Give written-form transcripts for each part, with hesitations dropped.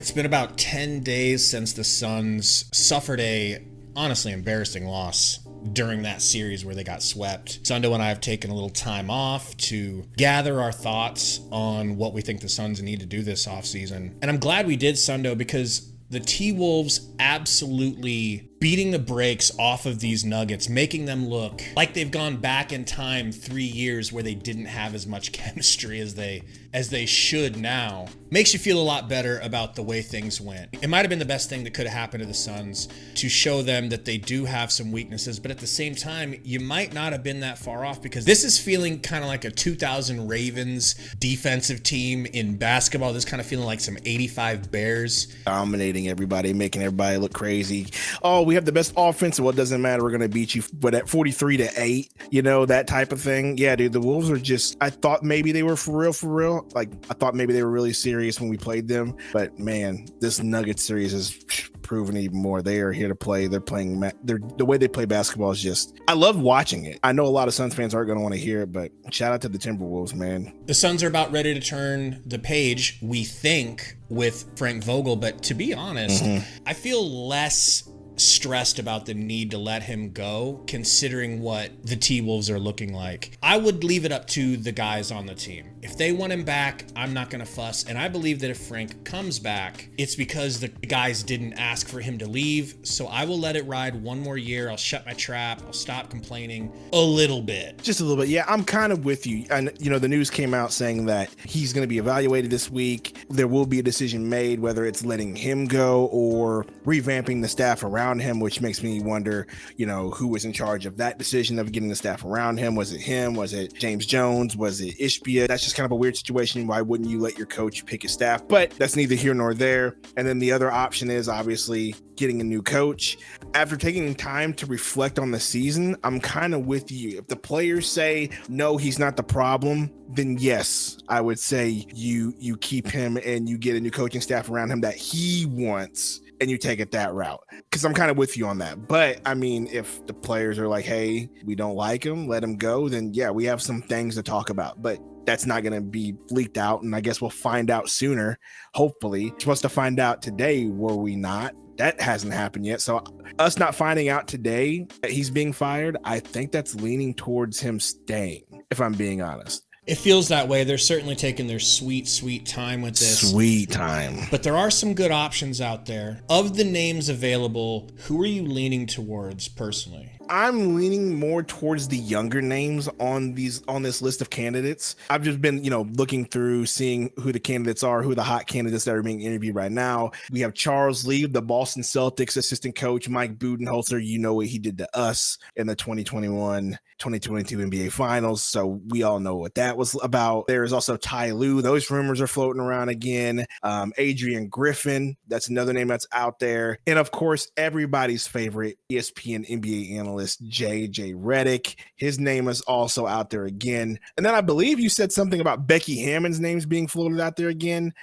It's been about 10 days since the Suns suffered a honestly embarrassing loss during that series where they got swept. Sundo and I have taken a little time off to gather our thoughts on what we think the Suns need to do this offseason. And I'm glad we did, Sundo, because the T-Wolves absolutely beating the brakes off of these Nuggets, making them look like they've gone back in time 3 years where they didn't have as much chemistry as they should now, makes you feel a lot better about the way things went. It might have been the best thing that could have happened to the Suns to show them that they do have some weaknesses, but at the same time, you might not have been that far off, because this is feeling kind of like a 2000 Ravens defensive team in basketball. This kind of feeling like some 85 Bears. Dominating everybody, making everybody look crazy. Oh, we have the best offense, so it doesn't matter. We're going to beat you, but at 43-8, that type of thing. Yeah, dude, the Wolves are just, I thought maybe they were for real. Like, I thought maybe they were really serious when we played them, but man, this Nuggets series has proven even more. They are here to play. They're playing, the way they play basketball is just, I love watching it. I know a lot of Suns fans aren't going to want to hear it, but shout out to the Timberwolves, man. The Suns are about ready to turn the page, we think, with Frank Vogel, but to be honest, I feel less stressed about the need to let him go, considering what the T-Wolves are looking like. I would leave it up to the guys on the team. If they want him back, I'm not going to fuss. And I believe that if Frank comes back, it's because the guys didn't ask for him to leave. So I will let it ride one more year. I'll shut my trap. I'll stop complaining a little bit. Just a little bit. Yeah, I'm kind of with you. And, the news came out saying that he's going to be evaluated this week. There will be a decision made, whether it's letting him go or revamping the staff around him, which makes me wonder, who was in charge of that decision of getting the staff around him. Was it him? Was it James Jones? Was it Ishbia? That's just kind of a weird situation. Why wouldn't you let your coach pick his staff? But that's neither here nor there. And then the other option is obviously getting a new coach. After taking time to reflect on the season, I'm kind of with you. If the players say, no, he's not the problem, then yes, I would say you keep him and you get a new coaching staff around him that he wants, and you take it that route. Because I'm kind of with you on that. But I mean, if the players are like, hey, we don't like him, let him go, then yeah, we have some things to talk about. But that's not going to be leaked out. And I guess we'll find out sooner. Hopefully. We're supposed to find out today, were we not? That hasn't happened yet. So us not finding out today that he's being fired, I think that's leaning towards him staying, if I'm being honest. It feels that way. They're certainly taking their sweet time with this. Sweet time. But there are some good options out there. Of the names available, who are you leaning towards personally? I'm leaning more towards the younger names on this list of candidates. I've just been, looking through, seeing who the candidates are, who the hot candidates that are being interviewed right now. We have Charles Lee, the Boston Celtics assistant coach, Mike Budenholzer. You know what he did to us in the 2021-2022 NBA Finals. So we all know what that was about. There is also Ty Lue. Those rumors are floating around again. Adrian Griffin. That's another name that's out there. And of course, everybody's favorite ESPN NBA analyst, JJ Redick. His name is also out there again. And then I believe you said something about Becky Hammond's names being floated out there again.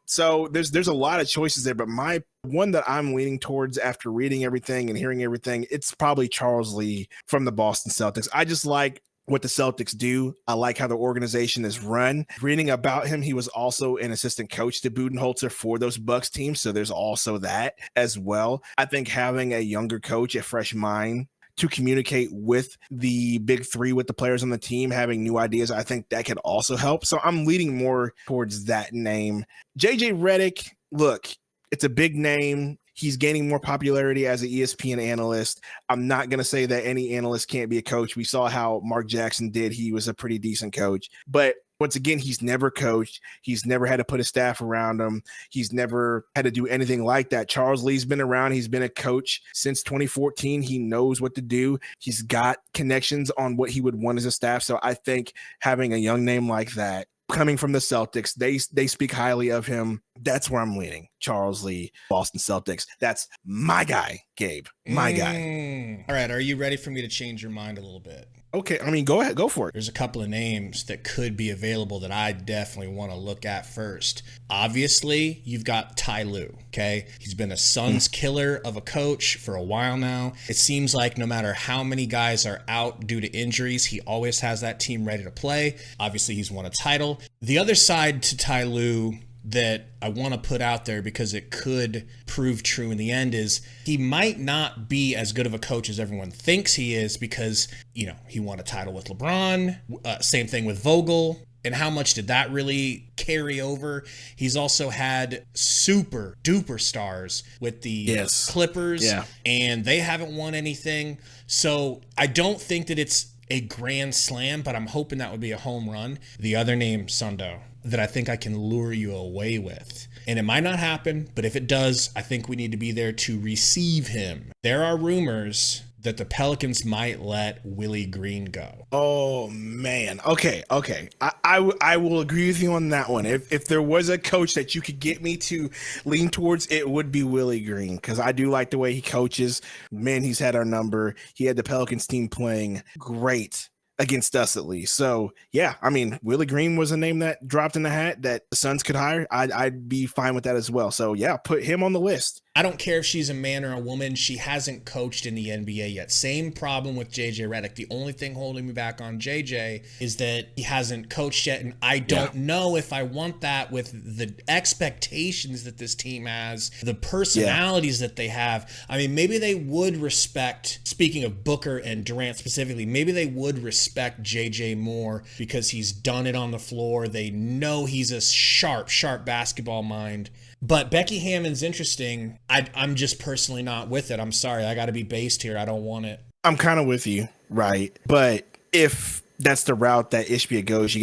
So there's a lot of choices there, but my one that I'm leaning towards after reading everything and hearing everything, it's probably Charles Lee from the Boston Celtics. I just like what the Celtics do. I like how the organization is run. Reading about him, he was also an assistant coach to Budenholzer for those Bucks teams. So there's also that as well. I think having a younger coach, a fresh mind to communicate with the big three, with the players on the team, having new ideas, I think that could also help. So I'm leaning more towards that name. JJ Redick, look, it's a big name. He's gaining more popularity as an ESPN analyst. I'm not going to say that any analyst can't be a coach. We saw how Mark Jackson did. He was a pretty decent coach. But once again, he's never coached. He's never had to put a staff around him. He's never had to do anything like that. Charles Lee's been around. He's been a coach since 2014. He knows what to do. He's got connections on what he would want as a staff. So I think having a young name like that coming from the Celtics, they speak highly of him. That's where I'm leaning. Charles Lee, Boston Celtics. That's my guy, Gabe. My guy. All right. Are you ready for me to change your mind a little bit? Okay. I mean, go ahead. Go for it. There's a couple of names that could be available that I definitely want to look at first. Obviously, you've got Ty Lue, okay? He's been a Suns killer of a coach for a while now. It seems like no matter how many guys are out due to injuries, he always has that team ready to play. Obviously, he's won a title. The other side to Ty Lue that I want to put out there because it could prove true in the end is he might not be as good of a coach as everyone thinks he is because, he won a title with LeBron. Same thing with Vogel. And how much did that really carry over? He's also had super duper stars with the Clippers, and they haven't won anything. So I don't think that it's a grand slam, but I'm hoping that would be a home run. The other name, Sundo, that I think I can lure you away with. And it might not happen, but if it does, I think we need to be there to receive him. There are rumors that the Pelicans might let Willie Green go. Oh man. Okay. I will agree with you on that one. If there was a coach that you could get me to lean towards, it would be Willie Green, because I do like the way he coaches. Man, he's had our number. He had the Pelicans team playing great against us, at least. So yeah, I mean, Willie Green was a name that dropped in the hat that the Suns could hire. I'd be fine with that as well. So yeah, put him on the list. I don't care if she's a man or a woman. She hasn't coached in the NBA yet. Same problem with JJ Redick. The only thing holding me back on JJ is that he hasn't coached yet, and I don't know if I want that with the expectations that this team has, the personalities that they have. I mean, maybe they would respect, speaking of Booker and Durant specifically, maybe they would respect JJ more because he's done it on the floor. They know he's a sharp basketball mind. But Becky Hammon's interesting. I'm just personally not with it. I'm sorry. I got to be based here. I don't want it. I'm kind of with you, right? But if that's the route that Ishbia goes,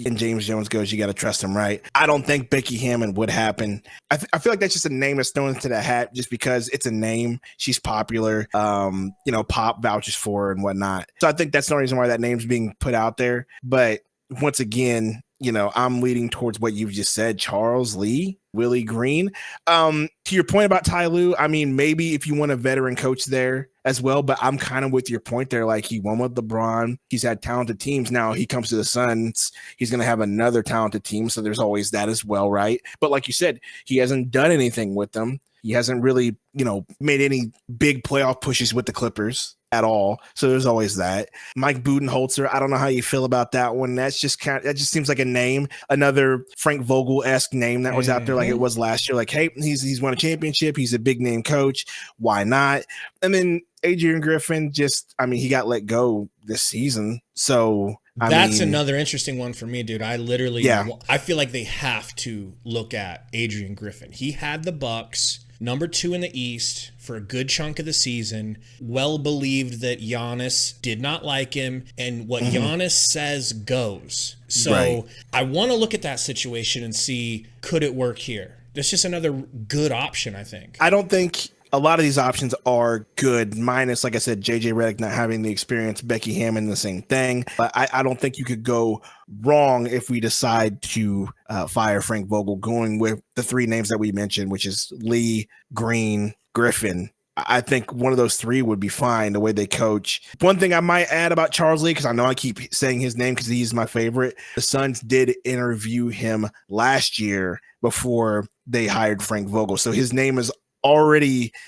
and James Jones goes, you got to trust him, right? I don't think Becky Hammon would happen. I feel like that's just a name that's thrown into the hat just because it's a name. She's popular. Pop vouches for her and whatnot. So I think that's the reason why that name's being put out there. But once again, I'm leading towards what you've just said, Charles Lee, Willie Green. To your point about Ty Lue, I mean, maybe if you want a veteran coach there as well, but I'm kind of with your point there. Like, he won with LeBron. He's had talented teams. Now he comes to the Suns. He's going to have another talented team. So there's always that as well, right? But like you said, he hasn't done anything with them. He hasn't really, made any big playoff pushes with the Clippers at all. So there's always that. Mike Budenholzer, I don't know how you feel about that one. That just seems like a name, another Frank Vogel-esque name that was out there like it was last year. Like, hey, he's won a championship. He's a big name coach. Why not? And then Adrian Griffin he got let go this season. So that's another interesting one for me, dude. I feel like they have to look at Adrian Griffin. He had the Bucks number 2 in the East for a good chunk of the season. Well believed that Giannis did not like him, and what Giannis says goes. So I want to look at that situation and see, could it work here? That's just another good option, I think. I don't think a lot of these options are good, minus, like I said, JJ Redick not having the experience, Becky Hammon the same thing. But I don't think you could go wrong if we decide to fire Frank Vogel, going with the 3 names that we mentioned, which is Lee, Green, Griffin. I think one of those 3 would be fine the way they coach. One thing I might add about Charles Lee, because I know I keep saying his name because he's my favorite. The Suns did interview him last year before they hired Frank Vogel. So his name is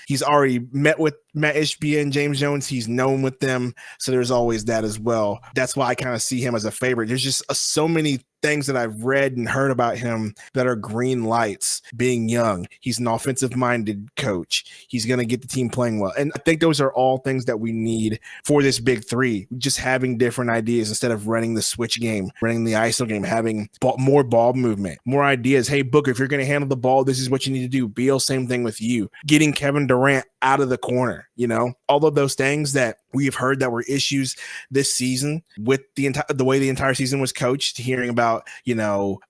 he's already met with Matt Ishbia and James Jones. He's known with them. So there's always that as well. That's why I kind of see him as a favorite. There's just so many things that I've read and heard about him that are green lights. Being young, he's an offensive minded coach. He's going to get the team playing well. And I think those are all things that we need for this big 3, just having different ideas instead of running the switch game, running the ISO game, having more ball movement, more ideas. Hey, Booker, if you're going to handle the ball, this is what you need to do. Beal, same thing with you. Getting Kevin Durant out of the corner, all of those things that we've heard that were issues this season with the way the entire season was coached, hearing about,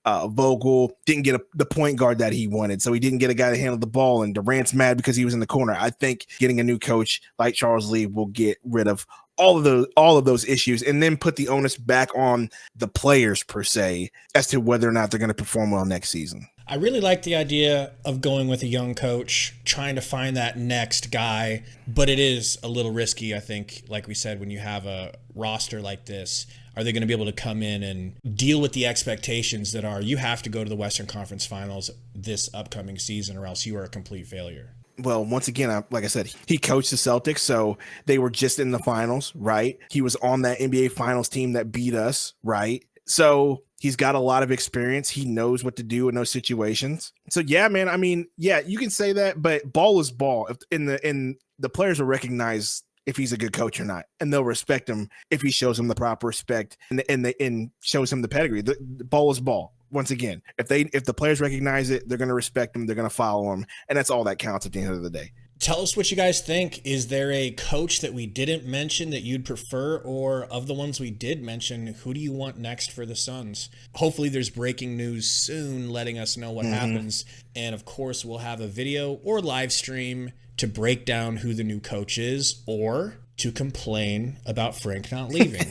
Vogel didn't get the point guard that he wanted. So he didn't get a guy to handle the ball, and Durant's mad because he was in the corner. I think getting a new coach like Charles Lee will get rid of all of those issues, and then put the onus back on the players per se as to whether or not they're going to perform well next season. I really like the idea of going with a young coach, trying to find that next guy, but it is a little risky, I think, like we said, when you have a roster like this. Are they going to be able to come in and deal with the expectations that are, you have to go to the Western Conference Finals this upcoming season or else you are a complete failure? Well, once again, like I said, he coached the Celtics, so they were just in the finals, right? He was on that NBA Finals team that beat us, right? So He's got a lot of experience. He knows what to do in those situations. So yeah, man. I mean, yeah, you can say that, but ball is ball. In the players will recognize if he's a good coach or not, and they'll respect him if he shows them the proper respect and shows him the pedigree. The ball is ball. Once again, if the players recognize it, they're going to respect him. They're going to follow him, and that's all that counts at the end of the day. Tell us what you guys think. Is there a coach that we didn't mention that you'd prefer, or of the ones we did mention, who do you want next for the Suns? Hopefully there's breaking news soon letting us know what happens. And of course, we'll have a video or live stream to break down who the new coach is or to complain about Frank not leaving.